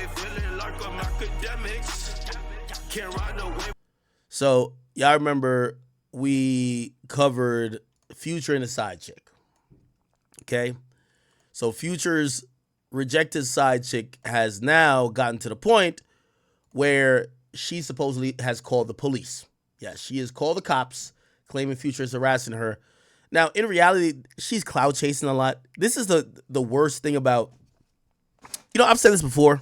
feeling like I'm Akademiks. Can't ride away. So y'all remember we covered Future and the side chick. Okay? So Future's rejected side chick has now gotten to the point where she supposedly has called the police. Yeah, she has called the cops, claiming Future is harassing her. Now, in reality, she's clout chasing a lot. This is the worst thing about, I've said this before.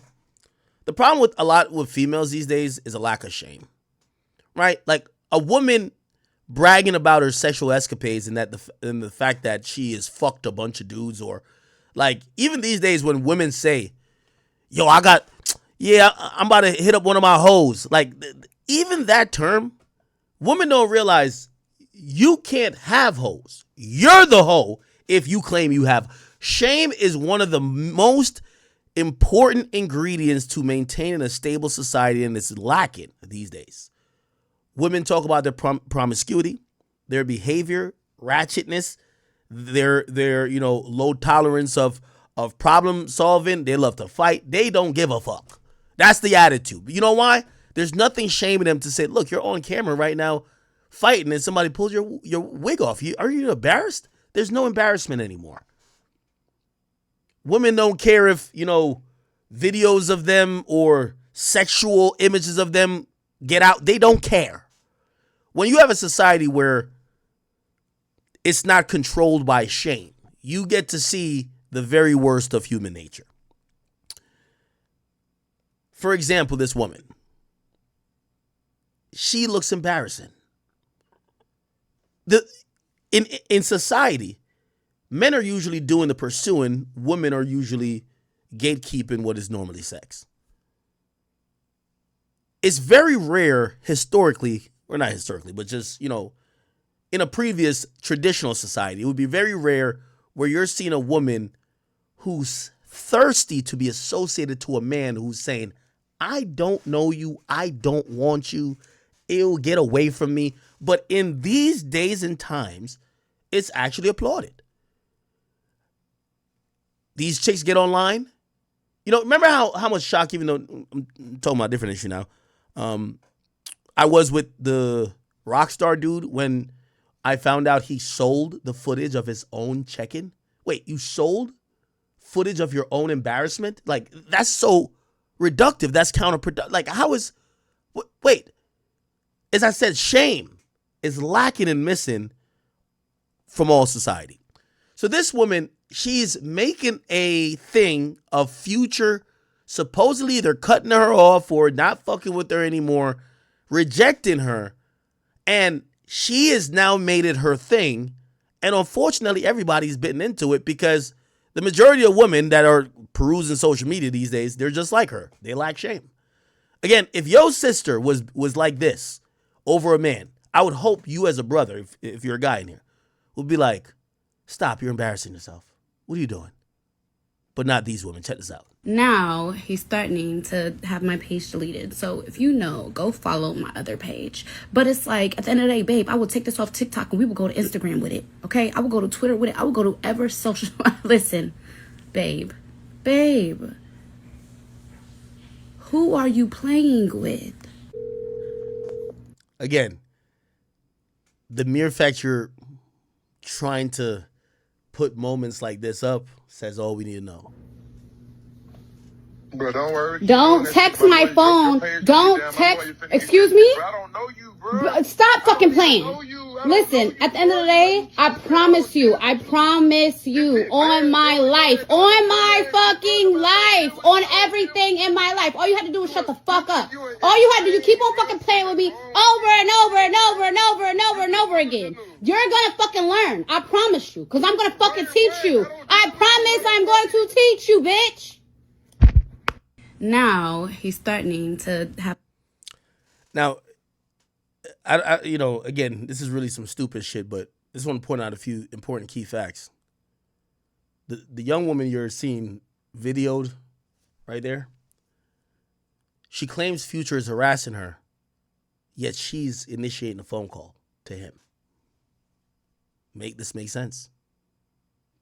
The problem with a lot with females these days is a lack of shame, right? Like a woman bragging about her sexual escapades and the fact that she has fucked a bunch of dudes, or like even these days when women say, yo, I'm about to hit up one of my hoes. Like even that term, women don't realize you can't have hoes. You're the hoe if you claim you have. Shame is one of the most important ingredients to maintaining a stable society, and it's lacking these days. Women talk about their promiscuity, their behavior, ratchetness, their low tolerance of problem solving. They love to fight. They don't give a fuck. That's the attitude. You know why? There's nothing shaming them to say, look, you're on camera right now fighting and somebody pulls your wig off. Are you embarrassed? There's no embarrassment anymore. Women don't care if, videos of them or sexual images of them get out. They don't care. When you have a society where it's not controlled by shame, you get to see the very worst of human nature. For example, this woman. She looks embarrassing. In society, men are usually doing the pursuing, women are usually gatekeeping what is normally sex. It's very rare historically, or not historically, but just, in a previous traditional society, it would be very rare where you're seeing a woman who's thirsty to be associated to a man who's saying, I don't know you, I don't want you, ew, get away from me. But in these days and times, it's actually applauded. These chicks get online. Remember how much shock, even though I'm talking about a different issue now, I was with the Rockstar dude when I found out he sold the footage of his own check-in. Wait, you sold footage of your own embarrassment? Like, that's so reductive. That's counterproductive. Like, wait, as I said, shame is lacking and missing from all society. So this woman, she's making a thing of Future supposedly either cutting her off or not fucking with her anymore, rejecting her, and she has now made it her thing. And unfortunately, everybody's bitten into it because the majority of women that are perusing social media these days, they're just like her. They lack shame. Again, if your sister was like this over a man, I would hope you as a brother, if you're a guy in here, would be like, stop, you're embarrassing yourself. What are you doing? But not these women. Check this out. Now he's threatening to have my page deleted. So if you know, go follow my other page. But it's like, at the end of the day, babe, I will take this off TikTok and we will go to Instagram with it. Okay? I will go to Twitter with it. I will go to ever social. Listen, babe. Who are you playing with? Again, the mere fact you're trying to put moments like this up says all we need to know. Bro, don't worry. Don't text my phone. Don't text. Excuse me? Bro, I don't know you, bro. Stop fucking playing. Listen, at the end of the day, I promise you, on my life, on my fucking life, on everything in my life. All you had to do was shut the fuck up. All you had to do, you keep on fucking playing with me over and over and over and over and over and over again. You're gonna fucking learn. I promise you. Because I'm gonna fucking teach you. I promise I'm going to teach you, bitch. Now he's threatening to have. Now, again, this is really some stupid shit, but I just want to point out a few important key facts. The young woman you're seeing videoed right there, she claims Future is harassing her, yet she's initiating a phone call to him. Make this make sense?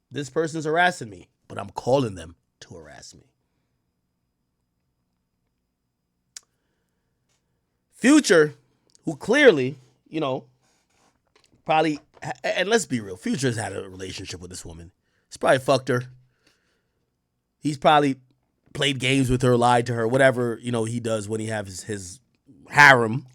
This person's harassing me, but I'm calling them to harass me. Future, who clearly, probably, and let's be real, Future's had a relationship with this woman. He's probably fucked her. He's probably played games with her, lied to her, whatever, he does when he has his harem.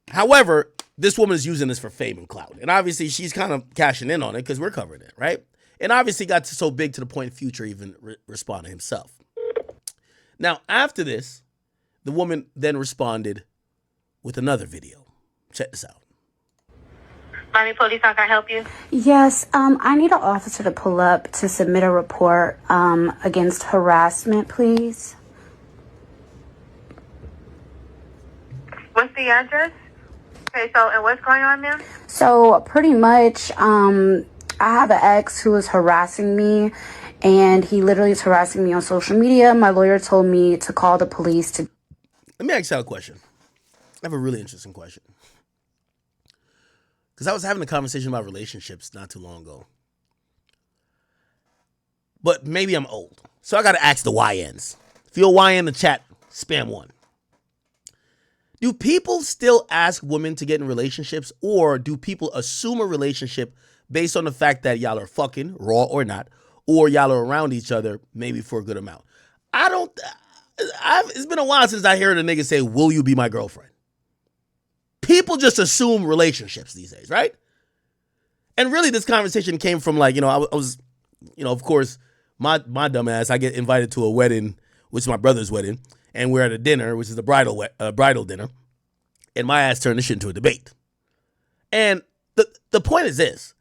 However, this woman is using this for fame and clout. And obviously, she's kind of cashing in on it because we're covering it, right? And obviously got so big to the point Future even responded himself. Now, after this, the woman then responded with another video. Check this out. Miami Police, how can I help you? Yes, I need an officer to pull up to submit a report against harassment, please. What's the address? Okay, and what's going on, ma'am? So pretty much, I have an ex who is harassing me, and he literally is harassing me on social media. My lawyer told me to call the police to... Let me ask you a question. I have a really interesting question. Because I was having a conversation about relationships not too long ago. But maybe I'm old. So I got to ask the YNs. If you're a YN in the chat, spam one. Do people still ask women to get in relationships, or do people assume a relationship based on the fact that y'all are fucking, raw or not, or y'all are around each other maybe for a good amount? It's been a while since I heard a nigga say, will you be my girlfriend? People just assume relationships these days, right? And really this conversation came from I was, of course, my dumb ass, I get invited to a wedding, which is my brother's wedding, and we're at a dinner, which is a bridal dinner, and my ass turned this shit into a debate. And the point is this.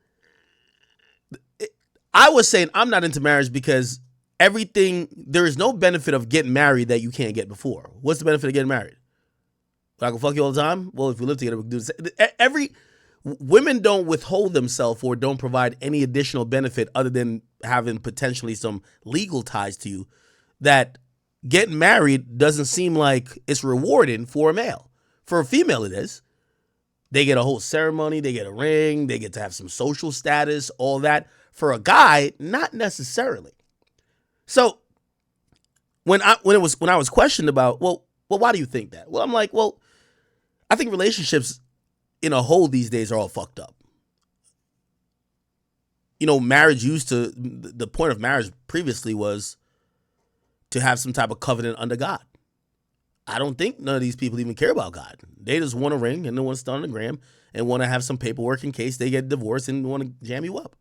I was saying I'm not into marriage because there is no benefit of getting married that you can't get before. What's the benefit of getting married? I can fuck you all the time? Well, if we live together, we can do this. Women don't withhold themselves or don't provide any additional benefit other than having potentially some legal ties to you. That getting married doesn't seem like it's rewarding for a male. For a female, it is. They get a whole ceremony, they get a ring, they get to have some social status, all that. For a guy, not necessarily. So when I was questioned about, well, why do you think that? Well, I'm like, I think relationships in a whole these days are all fucked up. Marriage the point of marriage previously was to have some type of covenant under God. I don't think none of these people even care about God. They just want a ring and they want to start on the gram and want to have some paperwork in case they get divorced and want to jam you up.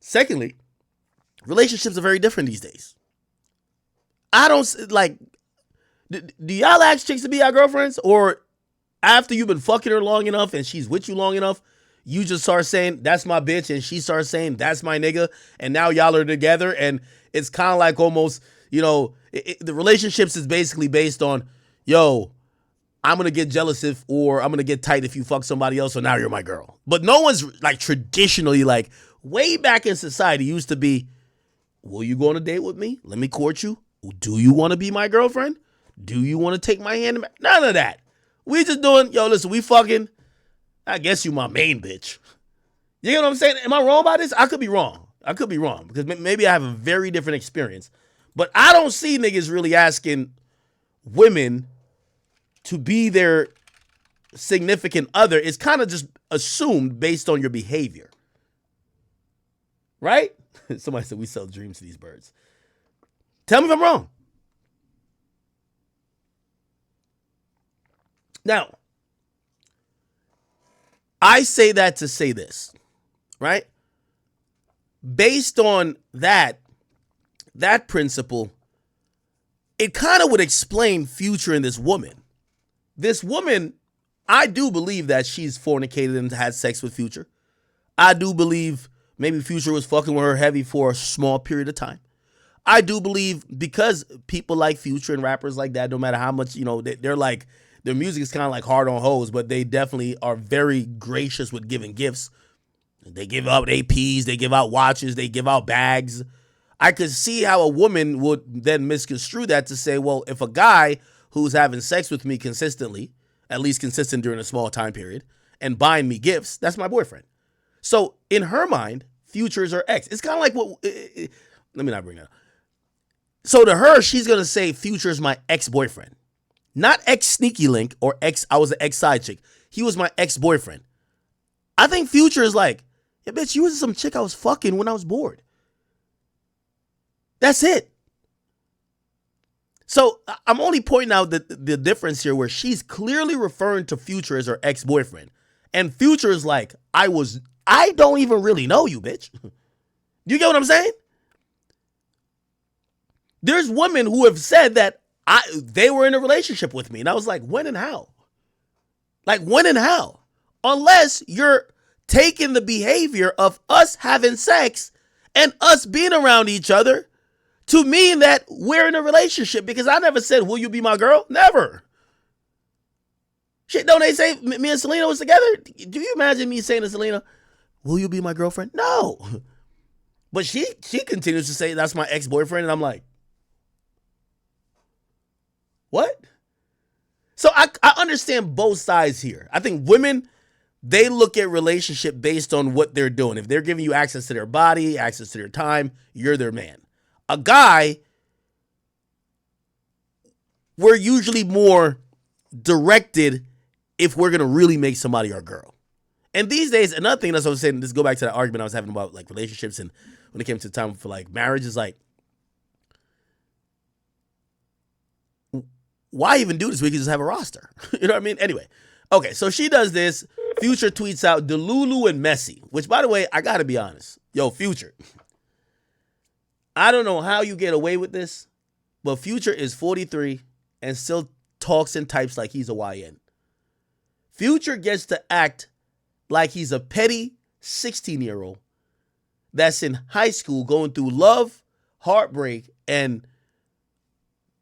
Secondly, relationships are very different these days. I don't do y'all ask chicks to be our girlfriends, or after you've been fucking her long enough and she's with you long enough, you just start saying, that's my bitch, and she starts saying, that's my nigga, and now y'all are together, and it's kind of like almost, the relationships is basically based on, I'm going to get jealous or I'm going to get tight if you fuck somebody else, so now you're my girl. But no one's traditionally way back in society used to be, will you go on a date with me? Let me court you. Do you want to be my girlfriend? Do you want to take my hand? None of that. We just doing, listen, we fucking, I guess you my main bitch. You know what I'm saying? Am I wrong about this? I could be wrong. Because maybe I have a very different experience. But I don't see niggas really asking women to be their significant other. It's kind of just assumed based on your behavior. Right? Somebody said we sell dreams to these birds. Tell me if I'm wrong. Now, I say that to say this, right? Based on that principle, it kind of would explain Future in this woman. This woman, I do believe that she's fornicated and had sex with Future. I do believe maybe Future was fucking with her heavy for a small period of time. I do believe because people like Future and rappers like that, no matter how much, they're like, their music is kind of like hard on hoes, but they definitely are very gracious with giving gifts. They give out APs, they give out watches, they give out bags. I could see how a woman would then misconstrue that to say, well, if a guy who's having sex with me consistently, at least consistent during a small time period, and buying me gifts, that's my boyfriend. So in her mind, Future is her ex. It's kind of like let me not bring that up. So to her, she's going to say Future is my ex-boyfriend. Not ex-sneaky link or ex, I was an ex-side chick. He was my ex-boyfriend. I think Future is like, yeah, bitch, you was some chick I was fucking when I was bored. That's it. So I'm only pointing out the difference here where she's clearly referring to Future as her ex-boyfriend. And Future is like, I don't even really know you, bitch. You get what I'm saying? There's women who have said that they were in a relationship with me. And I was like, when and how? Like, when and how? Unless you're taking the behavior of us having sex and us being around each other to mean that we're in a relationship. Because I never said, will you be my girl? Never. Shit, don't they say me and Selena was together? Do you imagine me saying to Selena, will you be my girlfriend? No. But she continues to say that's my ex-boyfriend. And I'm like, what? So I understand both sides here. I think women, they look at relationship based on what they're doing. If they're giving you access to their body, access to their time, you're their man. A guy, we're usually more directed if we're going to really make somebody our girl. And these days, another thing that's what I was saying, let's go back to that argument I was having about like relationships and when it came to the time for like marriage is like, why even do this? We can just have a roster. You know what I mean? Anyway. Okay, so she does this. Future tweets out Delulu and Messi, which by the way, I got to be honest. Yo, Future. I don't know how you get away with this, but Future is 43 and still talks and types like he's a YN. Future gets to act like he's a petty 16-year-old that's in high school going through love, heartbreak, and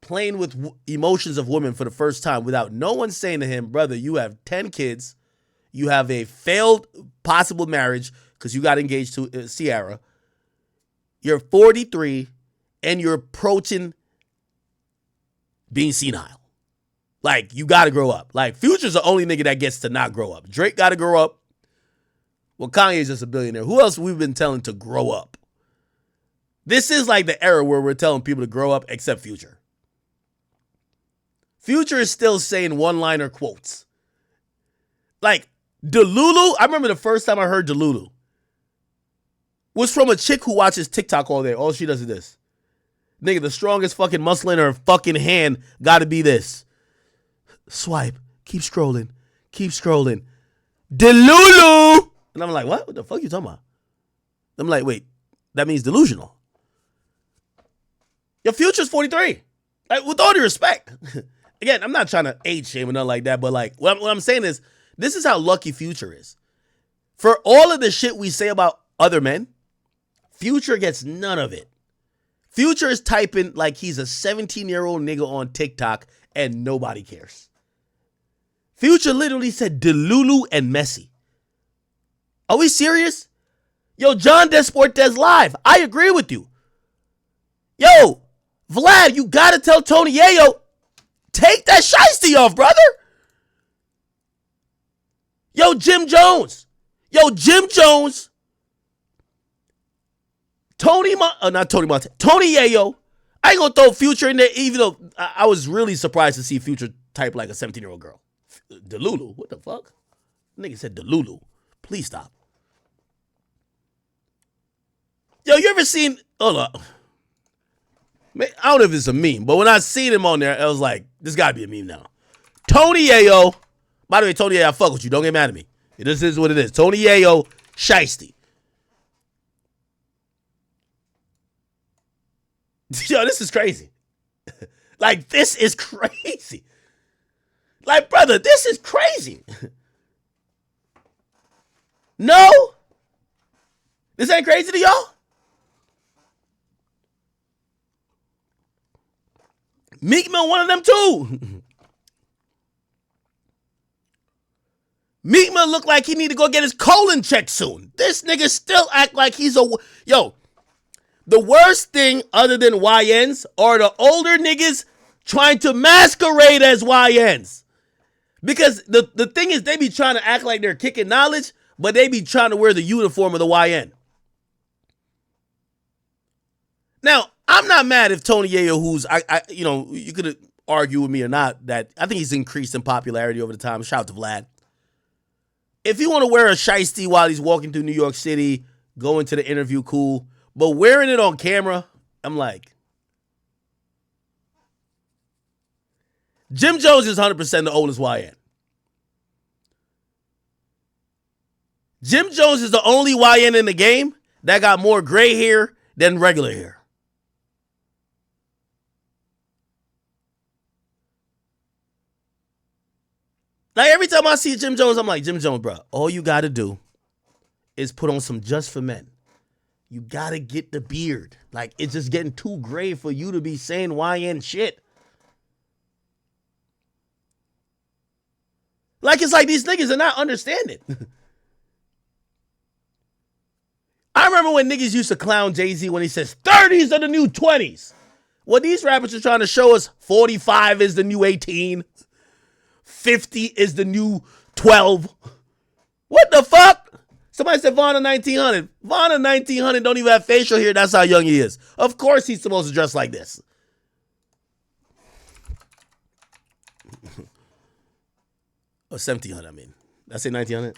playing with emotions of women for the first time without no one saying to him, brother, you have 10 kids, you have a failed possible marriage because you got engaged to Sierra, you're 43, and you're approaching being senile. Like, you got to grow up. Like, Future's the only nigga that gets to not grow up. Drake got to grow up. Well, Kanye's just a billionaire. Who else we've been telling to grow up? This is like the era where we're telling people to grow up except Future. Future is still saying one-liner quotes. Like, Delulu, I remember the first time I heard Delulu was from a chick who watches TikTok all day. All she does is this. Nigga, the strongest fucking muscle in her fucking hand gotta be this. Swipe. Keep scrolling. Keep scrolling. Delulu! And I'm like, what? What the fuck you talking about? I'm like, wait, that means delusional. Your Future's 43. Like, with all due respect. Again, I'm not trying to age shame or nothing like that, but like, what I'm saying is, this is how lucky Future is. For all of the shit we say about other men, Future gets none of it. Future is typing like he's a 17-year-old nigga on TikTok and nobody cares. Future literally said Delulu and Messi. Are we serious? Yo, John Desportes live. I agree with you. Yo, Vlad, you gotta tell Tony Yayo, take that shiesty off, brother. Yo, Jim Jones. Tony Yayo. I ain't gonna throw Future in there, even though I was really surprised to see Future type like a 17-year-old girl. Delulu, what the fuck? Nigga said Delulu. Please stop. Yo, you ever seen, hold up. I don't know if it's a meme, but when I seen him on there, I was like, this gotta be a meme now. Tony Yayo. By the way, Tony Yayo, I fuck with you. Don't get mad at me. This is what it is. Tony Yayo, shiesty. Yo, this is crazy. Like, this is crazy. Like, brother, this is crazy. No? This ain't crazy to y'all? Meek Mill one of them too. Meek Mill look like he need to go get his colon checked soon. This nigga still act like he's a... Yo, the worst thing other than YNs are the older niggas trying to masquerade as YNs. Because the thing is, they be trying to act like they're kicking knowledge, but they be trying to wear the uniform of the YN. Now, I'm not mad if Tony Yayo, who's you know, you could argue with me or not, that I think he's increased in popularity over the time. Shout out to Vlad. If you want to wear a shiesty while he's walking through New York City, going to the interview, cool. But wearing it on camera, I'm like, Jim Jones is 100% the oldest YN. Jim Jones is the only YN in the game that got more gray hair than regular hair. Like, every time I see Jim Jones, I'm like, Jim Jones, bro, all you got to do is put on some Just for Men. You got to get the beard. Like, it's just getting too gray for you to be saying YN shit. Like, it's like these niggas are not understanding. I remember when niggas used to clown Jay-Z when he says 30s are the new 20s. Well, these rappers are trying to show us 45 is the new 18. 50 is the new 12. What the fuck? Somebody said Vaughn in 1900. Vaughn in 1900 don't even have facial hair. That's how young he is. Of course he's supposed to dress like this. Or 1700, I mean. Did I say 1900?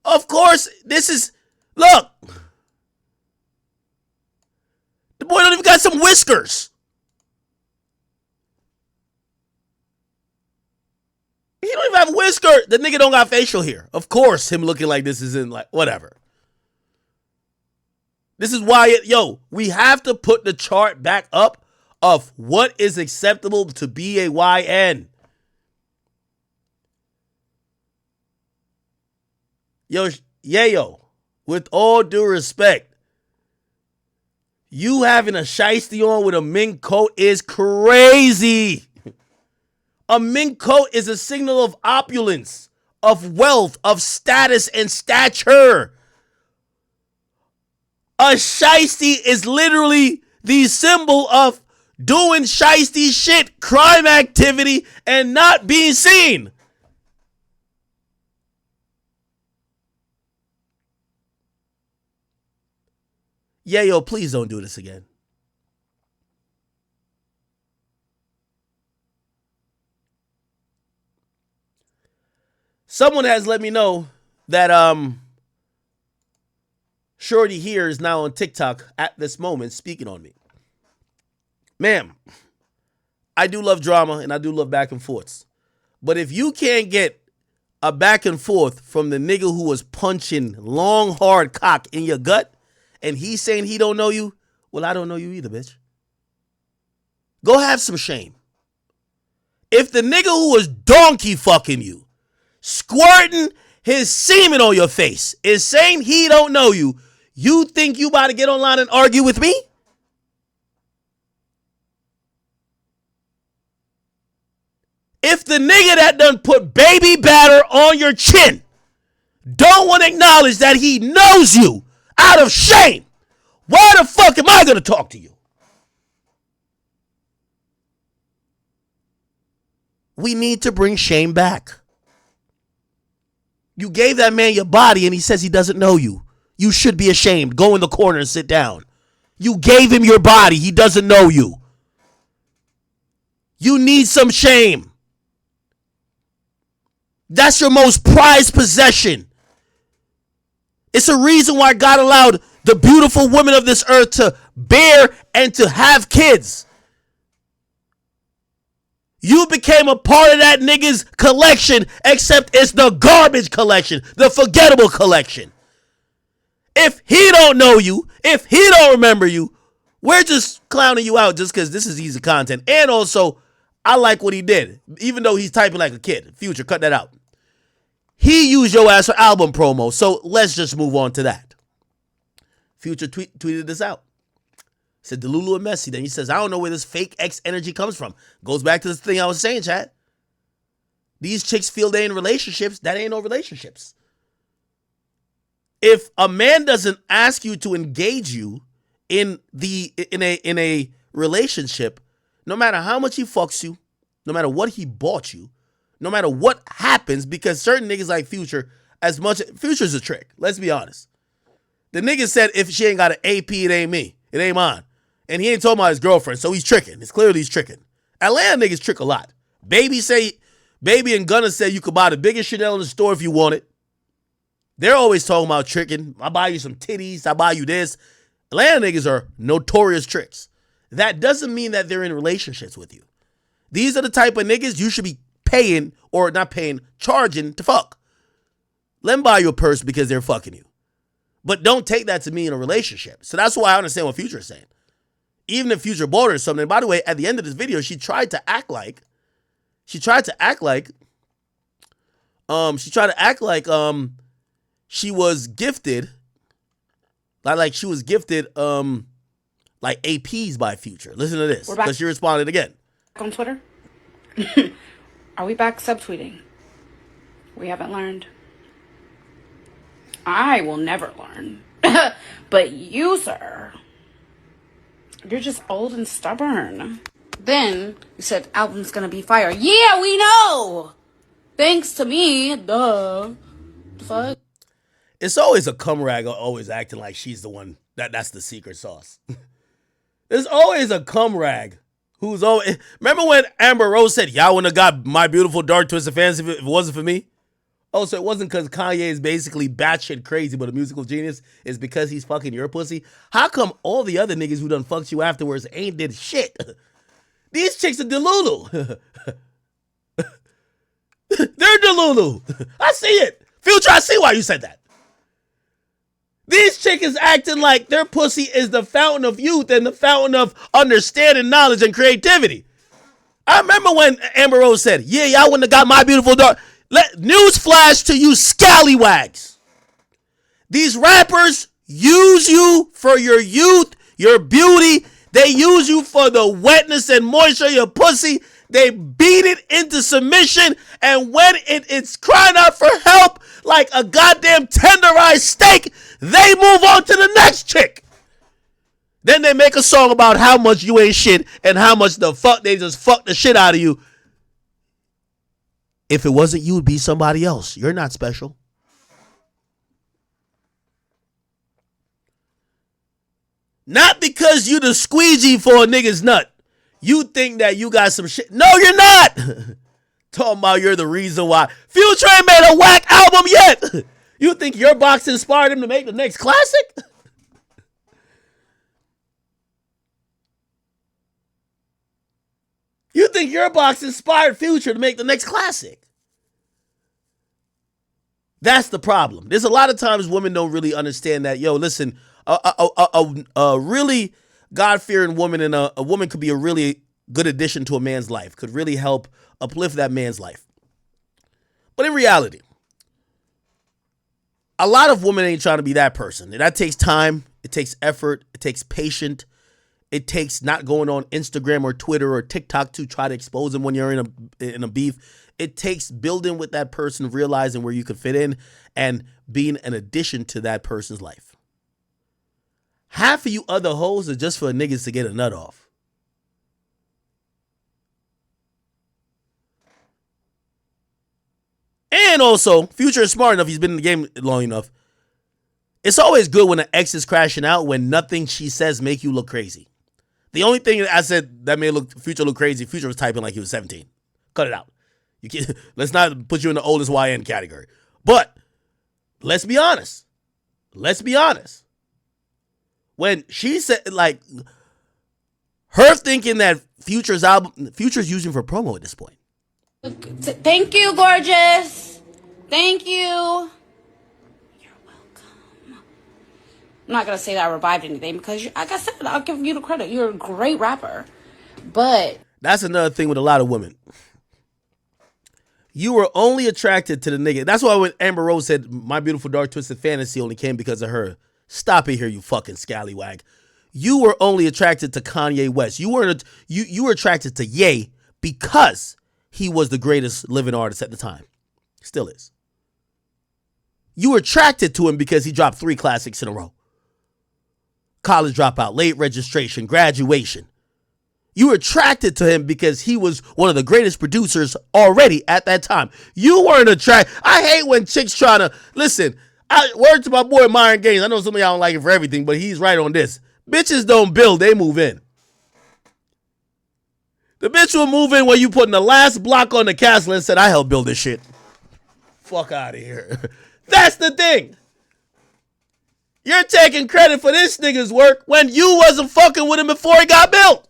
Of course, this is... Look. The boy don't even got some whiskers. He don't even have whisker. The nigga don't got facial hair. Of course, him looking like this isn't like... Whatever. This is why, we have to put the chart back up of what is acceptable to be a YN. Yayo, with all due respect, you having a shiesty on with a mink coat is crazy. A mink coat is a signal of opulence, of wealth, of status and stature. A shiesty is literally the symbol of doing shiesty shit, crime activity, and not being seen. Yayo, please don't do this again. Someone has let me know that Shorty here is now on TikTok at this moment speaking on me. Ma'am, I do love drama and I do love back and forths. But if you can't get a back and forth from the nigga who was punching long, hard cock in your gut, and he's saying he don't know you, well, I don't know you either, bitch. Go have some shame. If the nigga who was donkey fucking you, squirting his semen on your face, is saying he don't know you, you think you about to get online and argue with me? If the nigga that done put baby batter on your chin don't want to acknowledge that he knows you, out of shame, why the fuck am I going to talk to you? We need to bring shame back. You gave that man your body and he says he doesn't know you. You should be ashamed. Go in the corner and sit down. You gave him your body. He doesn't know you. You need some shame. That's your most prized possession. It's a reason why God allowed the beautiful women of this earth to bear and to have kids. You became a part of that nigga's collection, except it's the garbage collection, the forgettable collection. If he don't know you, if he don't remember you, we're just clowning you out just because this is easy content. And also, I like what he did, even though he's typing like a kid. Future, cut that out. He used your ass for album promo, so let's just move on to that. Future tweeted this out. Said Delulu and Messi. Then he says, I don't know where this fake X energy comes from. Goes back to the thing I was saying, chat. These chicks feel they in relationships. That ain't no relationships. If a man doesn't ask you to engage you in a relationship, no matter how much he fucks you, no matter what he bought you, no matter what happens, because certain niggas like Future, as much. Future's a trick. Let's be honest. The nigga said if she ain't got an AP, it ain't me. It ain't mine. And he ain't talking about his girlfriend, so he's tricking. It's clearly he's tricking. Atlanta niggas trick a lot. Baby and Gunna say you could buy the biggest Chanel in the store if you want it. They're always talking about tricking. I buy you some titties. I buy you this. Atlanta niggas are notorious tricks. That doesn't mean that they're in relationships with you. These are the type of niggas you should be paying, or not paying, charging to fuck. Let them buy you a purse because they're fucking you. But don't take that to mean a relationship. So that's why I understand what Future is saying. Even if Future bought her something. By the way, at the end of this video, she tried to act like she was gifted, like she was gifted like APs by Future. Listen to this, because she responded again. On Twitter? Are we back subtweeting? We haven't learned. I will never learn. But you, sir, you're just old and stubborn. Then you said album's gonna be fire. Yeah, we know! Thanks to me, duh. Fuck. It's always a cum rag always acting like she's the one that's the secret sauce. There's always a cum rag who's always. Remember when Amber Rose said, "Y'all wouldn't have got My Beautiful Dark Twisted Fantasy if it wasn't for me"? Oh, so it wasn't because Kanye is basically batshit crazy but a musical genius. It's because he's fucking your pussy. How come all the other niggas who done fucked you afterwards ain't did shit? These chicks are delulu. They're delulu. I see it. Future, I see why you said that. These chicks acting like their pussy is the fountain of youth and the fountain of understanding, knowledge, and creativity. I remember when Amber Rose said, "Yeah, y'all wouldn't have got My Beautiful Dark." News flash to you scallywags. These rappers use you for your youth, your beauty. They use you for the wetness and moisture of your pussy. They beat it into submission, and when it's crying out for help like a goddamn tenderized steak, they move on to the next chick. Then they make a song about how much you ain't shit and how much the fuck they just fucked the shit out of you. If it wasn't you, it'd be somebody else. You're not special. Not because you the squeegee for a nigga's nut. You think that you got some shit. No, you're not. Talking about you're the reason why. Future ain't made a whack album yet. You think your box inspired him to make the next classic? You think your box inspired Future to make the next classic? That's the problem. There's a lot of times women don't really understand that. Yo, listen, a really God-fearing woman and a woman could be a really good addition to a man's life, could really help uplift that man's life. But in reality, a lot of women ain't trying to be that person. And that takes time. It takes effort. It takes patience. It takes not going on Instagram or Twitter or TikTok to try to expose them when you're in a beef. It takes building with that person, realizing where you can fit in, and being an addition to that person's life. Half of you other hoes are just for niggas to get a nut off. And also, Future is smart enough. He's been in the game long enough. It's always good when an ex is crashing out when nothing she says make you look crazy. The only thing that I said that made Future look crazy, Future was typing like he was 17. Cut it out. You can't, let's not put you in the oldest YN category. But let's be honest. Let's be honest. When she said, like, her thinking that Future's using for promo at this point. Thank you, gorgeous. Thank you. You're welcome. I'm not going to say that I revived anything because, like I said, I'll give you the credit. You're a great rapper. But that's another thing with a lot of women. You were only attracted to the nigga. That's why when Amber Rose said My Beautiful Dark Twisted Fantasy only came because of her. Stop it here, you fucking scallywag. You were only attracted to Kanye West. You were attracted to Ye because he was the greatest living artist at the time. Still is. You were attracted to him because he dropped 3 classics in a row. College Dropout, Late Registration, Graduation. You were attracted to him because he was one of the greatest producers already at that time. You weren't attracted. I hate when chicks trying to, listen, word to my boy Myron Gaines. I know some of y'all don't like it for everything, but he's right on this. Bitches don't build, they move in. The bitch will move in when you putting the last block on the castle and said, I helped build this shit. Fuck out of here. That's the thing. You're taking credit for this nigga's work when you wasn't fucking with him before he got built.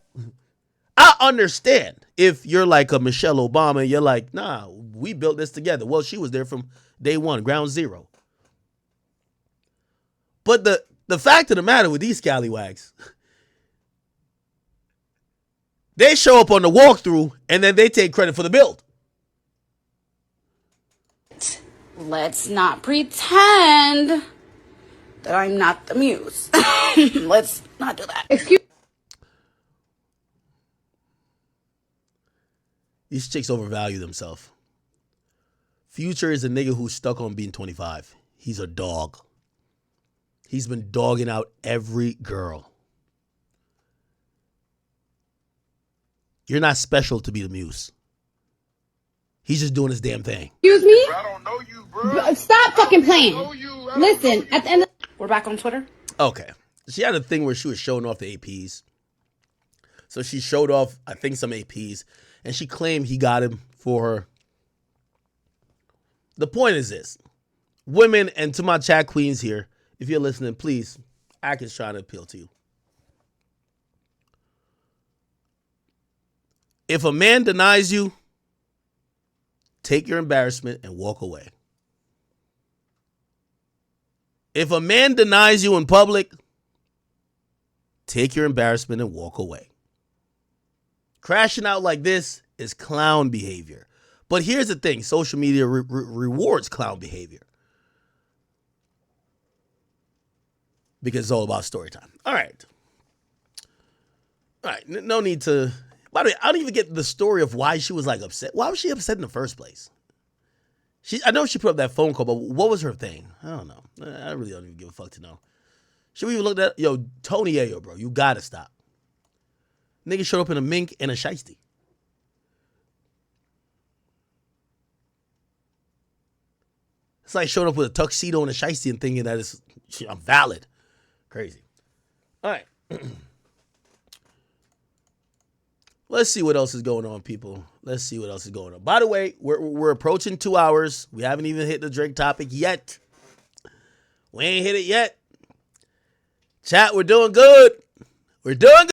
I understand if you're like a Michelle Obama and you're like, nah, we built this together. Well, she was there from day one, ground zero. But the fact of the matter with these scallywags, they show up on the walkthrough and then they take credit for the build. Let's not pretend that I'm not the muse. Let's not do that. Excuse. These chicks overvalue themselves. Future is a nigga who's stuck on being 25. He's a dog. He's been dogging out every girl. You're not special to be the muse. He's just doing his damn thing. Excuse me? I don't know you, bro. Stop fucking playing. Listen, at the end of We're back on Twitter. Okay. She had a thing where she was showing off the APs. So she showed off, I think, some APs. And she claimed he got him for her. The point is this. Women, and to my chat queens here, if you're listening, please, Ak is trying to appeal to you. If a man denies you, take your embarrassment and walk away. If a man denies you in public, take your embarrassment and walk away. Crashing out like this is clown behavior. But here's the thing. Social media rewards clown behavior. Because it's all about story time. All right. All right. No need to... By the way, I don't even get the story of why she was like upset. Why was she upset in the first place? I know she put up that phone call, but what was her thing? I don't know. I really don't even give a fuck to know. Should we even look at... Yo, Tony Ayo, bro. You gotta stop. Nigga showed up in a mink and a shiesty. It's like showing up with a tuxedo and a shiesty and thinking that I'm valid. Crazy. All right. Let's see what else is going on, people. Let's see what else is going on. By the way, we're approaching 2 hours. We haven't even hit the Drake topic yet. We ain't hit it yet. Chat, we're doing good. We're doing good.